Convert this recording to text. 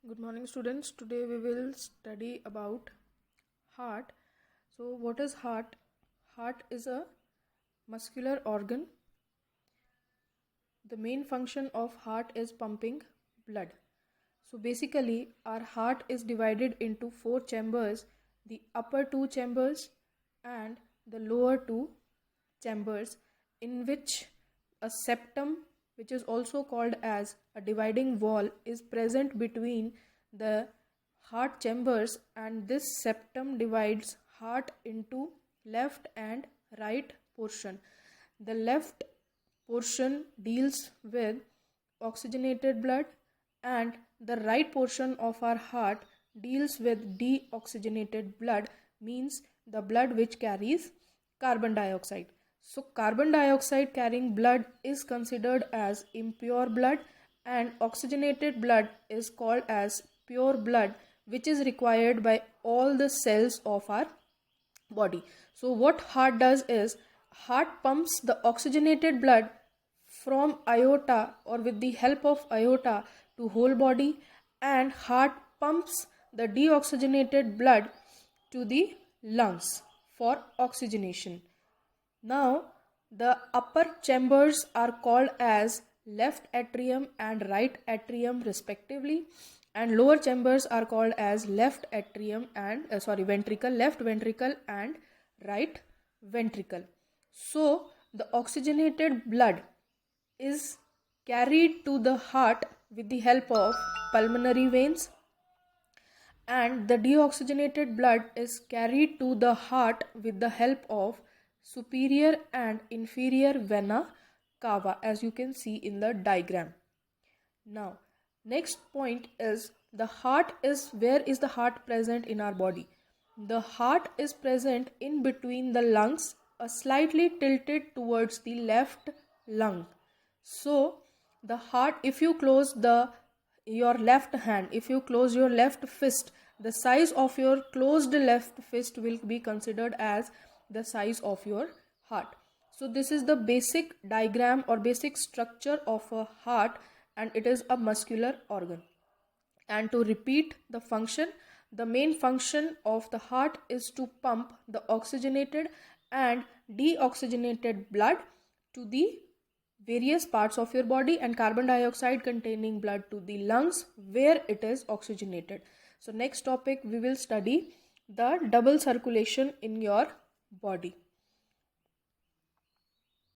Good morning, students. Today we will study about heart. So what is heart? Heart is a muscular organ. The main function of heart is pumping blood. So basically our heart is divided into four chambers, the upper two chambers and the lower two chambers, in which a septum, which is also called as a dividing wall, is present between the heart chambers, and this septum divides heart into left and right portion. The left portion deals with oxygenated blood, and the right portion of our heart deals with deoxygenated blood, means the blood which carries carbon dioxide. So carbon dioxide carrying blood is considered as impure blood, and oxygenated blood is called as pure blood, which is required by all the cells of our body. So what heart does is, heart pumps the oxygenated blood from aorta or with the help of aorta to whole body, and heart pumps the deoxygenated blood to the lungs for oxygenation. Now, the upper chambers are called as left atrium and right atrium respectively, and lower chambers are called as left atrium and ventricle, left ventricle and right ventricle. So, the oxygenated blood is carried to the heart with the help of pulmonary veins, and the deoxygenated blood is carried to the heart with the help of superior and inferior vena cava, as you can see in the diagram. Now, next point is, the heart is, where is the heart present in our body? The heart is present in between the lungs, slightly tilted towards the left lung. So the heart, if you close your left hand, if you close your left fist, the size of your closed left fist will be considered as the size of your heart. So this is the basic diagram or basic structure of a heart, and it is a muscular organ. And to repeat the function, the main function of the heart is to pump the oxygenated and deoxygenated blood to the various parts of your body, and carbon dioxide containing blood to the lungs where it is oxygenated. So next topic we will study the double circulation in your body.